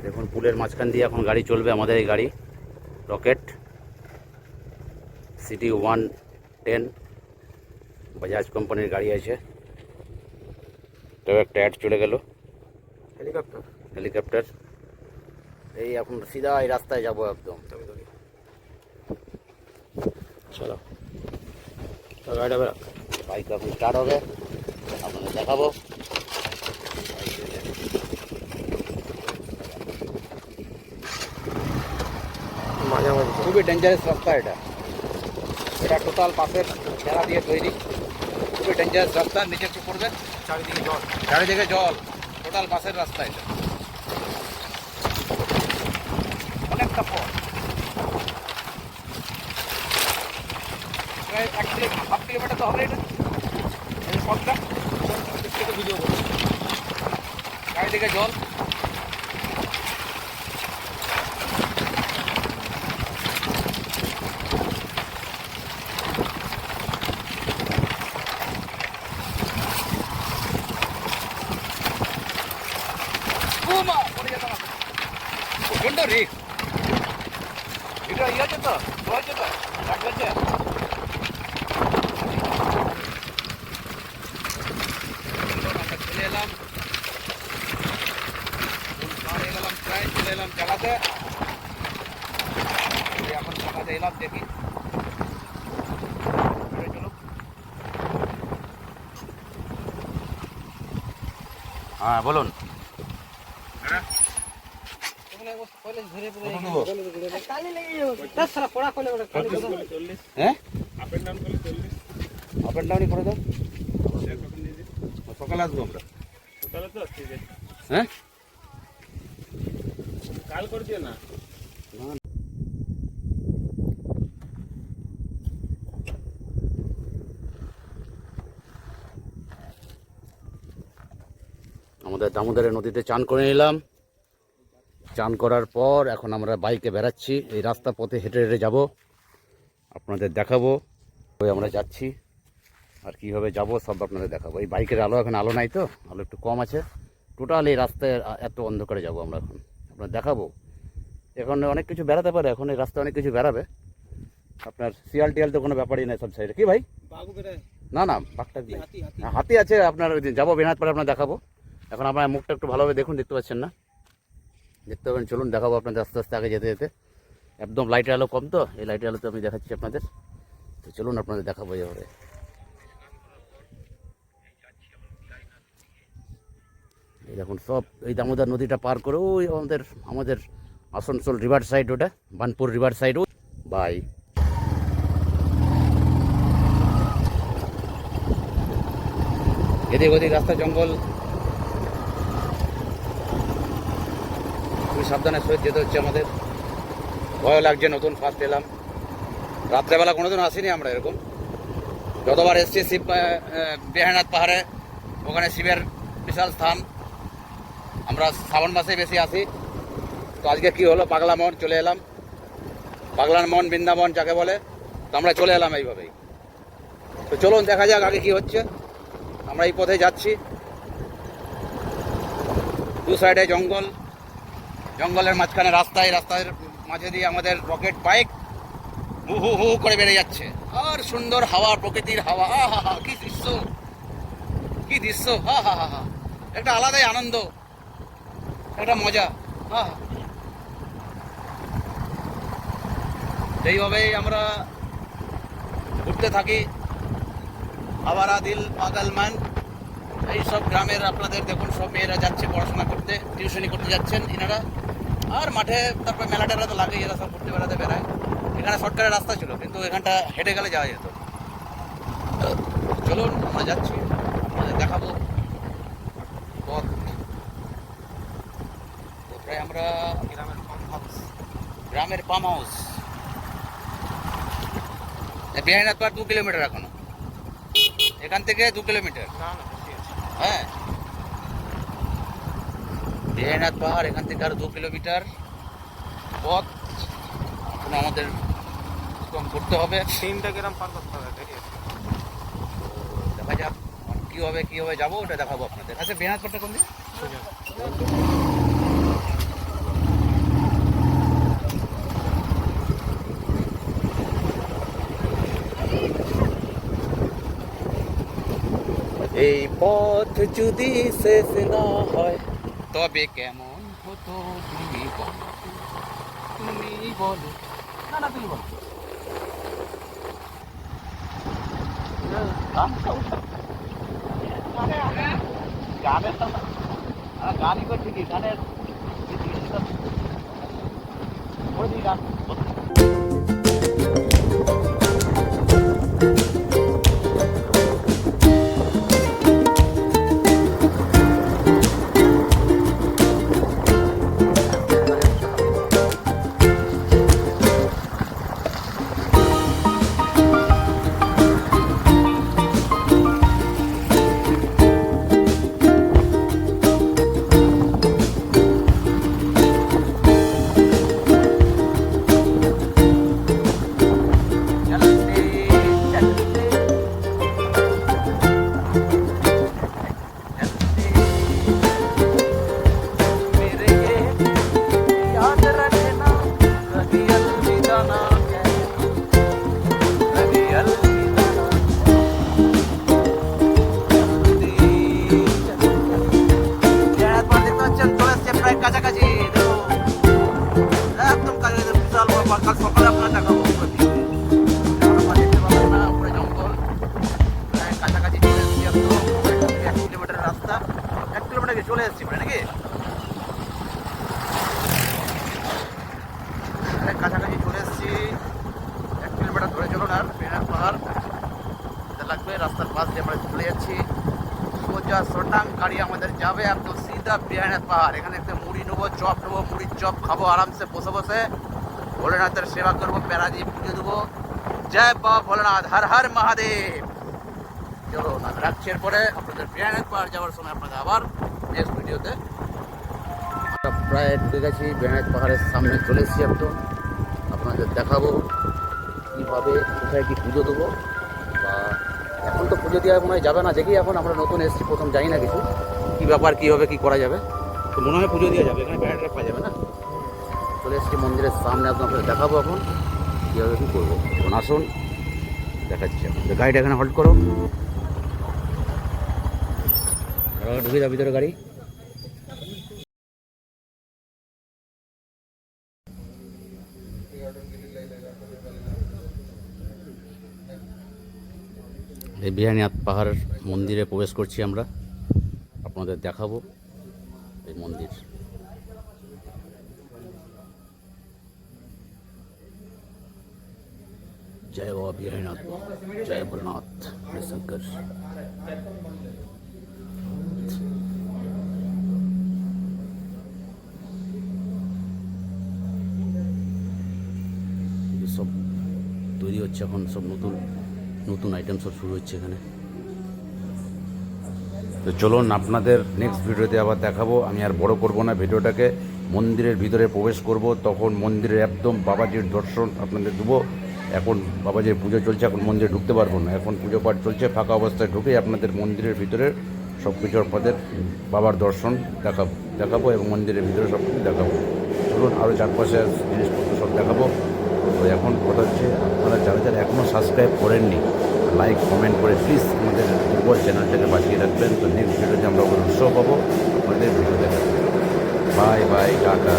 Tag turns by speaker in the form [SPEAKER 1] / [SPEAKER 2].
[SPEAKER 1] দেখুন পুলের মাঝখান দিয়ে এখন গাড়ি চলবে, আমাদের এই গাড়ি রকেট সিটি 110 বাজাজ কোম্পানির গাড়ি আছে। তো একটা অ্যাড চলে গেল, হেলিকপ্টার। এই এখন সিধা এই রাস্তায় যাবো একদম। চলো গাড়িটা বেরো, বাইক এখন স্টার্ট হবে, আপনাদের দেখাবো। খুবই ডেঞ্জারাস রাস্তা এটা, এটা টোটাল পাশের ঘেরা দিয়ে তৈরি। খুবই ডেঞ্জারাস রাস্তা, নিচে একটু পড়বে, চারিদিকে জল, টোটাল পাশের রাস্তা এটা। অনেকটা পথ, প্রায় 1.5 কিলোমিটার তো হবে এটা এই পথটা। ভিডিও করবো, চারিদিকে জল। প্রচন্ড রিস্ক, এটা ইয়ে আছে তো, হয়েছে তো চলে এলাম, প্রায় চলে এলাম চালাতে। এখন চালাতে এলাম, দেখি চলো। হ্যাঁ বলুন। আপ এন্ড ডাউনই করে দাও, সকালে আসবো আমরা। হ্যাঁ কাল করে দিও না। আমাদের দামোদরের নদীতে চান করে নিলাম। চান করার পর এখন আমরা বাইকে বেরাচ্ছি, এই রাস্তা পথে হেঁটে হেঁটে যাব, আপনাদের দেখাবো। ওই আমরা যাচ্ছি, আর কীভাবে যাব সব আপনাদের দেখাবো। এই বাইকের আলো, এখন আলো নাই তো, আলো একটু কম আছে। টোটাল এই রাস্তায় এত অন্ধকারে যাব আমরা, এখন আপনার দেখাবো। এখন অনেক কিছু বেড়াতে পারে, এখন এই রাস্তায় অনেক কিছু বেড়াবে। আপনার শিয়াল টিয়াল তো কোনো ব্যাপারই নেই সব সাইডে। কি ভাই? না না বাঘটা হাতি আছে আপনার, যাবো বেনাত পরে আপনার দেখাবো। এখন আপনার মুখটা একটু ভালোভাবে দেখুন, দেখতে পাচ্ছেন না? দেখতে পাবেন, চলুন দেখাবো আপনাদের আস্তে আস্তে আগে যেতে যেতে। একদম লাইটের আলো কম তো, এই লাইটের আলোতে আমি দেখাচ্ছি আপনাদের। তো চলুন আপনাদের দেখাবো এবারে। এই দেখুন সব এই দামোদর নদীটা পার করে ওই আমাদের আসানসোল রিভার সাইড, ওটা বানপুর রিভার সাইড। ও বাই এদিক ওদিক রাস্তা জঙ্গল, খুবই সাবধানে সহিত যেতে হচ্ছে আমাদের। ভয় লাগছে, নতুন ফার্স্ট এলাম, রাত্রেবেলা কোনোদিন আসিনি আমরা এরকম। যতবার এসছি শিব বেহানাথ পাহাড়ে, ওখানে শিবের বিশাল স্থান, আমরা শ্রাবণ মাসে বেশি আসি। তো আজকে কি হলো, পাগলা মন চলে এলাম, পাগলার মন বৃন্দাবন যাকে বলে। তো আমরা চলে এলাম এইভাবেই। তো চলুন দেখা যাক আগে কি হচ্ছে। আমরা এই পথে যাচ্ছি, দু সাইডে জঙ্গল, জঙ্গলের মাঝখানে রাস্তায়, রাস্তার মাঝে দিয়ে আমাদের রকেট বাইক হু হু হু করে বেড়ে যাচ্ছে। আর সুন্দর হাওয়া, প্রকৃতির হাওয়া, হা হা, কি দৃশ্য, কি দৃশ্য, হা হা হা হা, একটা আলাদাই আনন্দ, একটা মজা। হা এইভাবেই আমরা ঘুরতে থাকি। আওয়ারা দিল পাগলমান, এইসব গ্রামের আপনাদের দেখুন সব মেয়েরা যাচ্ছে পড়াশোনা করতে, টিউশনি করতে যাচ্ছেন এনারা। আর মাঠে তারপর মেলা টেলা তো লাগেই, এরা সব ঘুরতে বেড়াতে বেড়ায়। এখানে শর্টকাটের রাস্তা ছিল, কিন্তু এখানটা হেঁটে গেলে যাওয়া যেত। চলুন আমরা যাচ্ছি, আমাদের দেখাবো পথ। তো প্রায় আমরা গ্রামের পাম হাউস, বেহাইনাথ পাহাড় 2 কিলোমিটার এখনো, এখান থেকে 2 কিলোমিটার। হ্যাঁ বেহাইনাথ পাহাড় এখান থেকে আর 2 কিলোমিটার পথ এখন আমাদের করতে হবে। 3টা গ্রাম পার করতে হবে, দেখা যাক কীভাবে যাবো, ওটা দেখাবো আপনাদের। আচ্ছা বেহাইনাথ পাহাড়টা কোন দিকে? এই পথ যদি শেষ না হয় তবে কেমন হতো তুমি বলো, তুমি বলো। না না তুমি বলো। গানের গানই করছি কি গানের গান। কাছাকাছি একদম কাছাকাছি বিশাল কাল সকালে আপনার দেখাবো দেখতে পাবেন না উপরে জঙ্গল কাছাকাছি চলে এসেছি একদম 1 কিলোমিটার রাস্তা 1 কিলোমিটার চলে এসেছি মানে নাকি কাছাকাছি চলে এসেছি 1 কিলোমিটার ধরে চলুন আর বেনার পাহাড় লাগবে রাস্তার পাশ দিয়ে আমরা চলে যাচ্ছি সোজা সোটাং গাড়ি আমাদের যাবে একদম সিধা বিহানের পাহাড় এখানে একটা মুড়ি নেবো চপ নেবো মুড়ির চপ খাবো আরামসে বসে বসে ভোলেনাথের সেবা করবো প্যারা দিয়ে পুজো দেবো জয় বাবা ভোলেনাথ হর হর মহাদেব। চলো না রাখছি এরপরে আপনাদের বিহানের পাহাড় যাওয়ার সময় আপনাদের আবার নেক্সট ভিডিওতে আমরা প্রায় ঢুকে গেছি বিহানের পাহাড়ের সামনে চলে এসেছি একদম আপনাদের দেখাবো কীভাবে কোথায় কি পুজো দেবো বা এখন তো পুজো দেওয়া মনে হয় যাবে না দেখি এখন আমরা নতুন এসেছি প্রথম জানি না কিছু কী ব্যাপার কীভাবে কী করা যাবে তো মনে হয় পুজো দেওয়া যাবে এখানে ব্যানারটা পাওয়া যাবে না চলে এসেছি মন্দিরের সামনে একদম আপনাদের দেখাবো এখন কীভাবে কী করবো এখন আসুন দেখাচ্ছি আপনাদের গাড়িটা এখানে হল্ট করো ঢুকে যাবে ভিতরে গাড়ি এই বিহারীনাথ পাহাড় মন্দিরে প্রবেশ করছি আমরা আপনাদের দেখাবো এই মন্দির জয় বাবা বিহারীনাথ জয় ভোলেনাথ শঙ্কর সব তৈরি হচ্ছে এখন সব নতুন নতুন আইটেম সব শুরু হচ্ছে এখানে তো চলুন আপনাদের নেক্সট ভিডিওতে আবার দেখাবো আমি আর বড় করব না ভিডিওটাকে মন্দিরের ভিতরে প্রবেশ করব তখন মন্দিরের একদম বাবাজির দর্শন আপনাদের দেবো এখন বাবাজির পুজো চলছে এখন মন্দিরে ঢুকতে পারবো না এখন পুজো পাঠ চলছে ফাঁকা অবস্থায় ঢুকে আপনাদের মন্দিরের ভিতরে সব কিছু আপনাদের বাবার দর্শন দেখাবো এবং মন্দিরের ভিতরে সব কিছু দেখাবো চলুন আরও চারপাশে জিনিসপত্র সব দেখাবো তো এখন কথা হচ্ছে আপনারা যারা এখনও সাবস্ক্রাইব করেননি লাইক কমেন্ট করে প্লিজ আমাদের দুর্বল চ্যানেলটাকে বাঁচিয়ে রাখবেন তো নেক্সট ভিডিওতে আমরা উৎসাহ পাবো আপনাদের ভিডিও দেখাবো বাই বাই টাটা।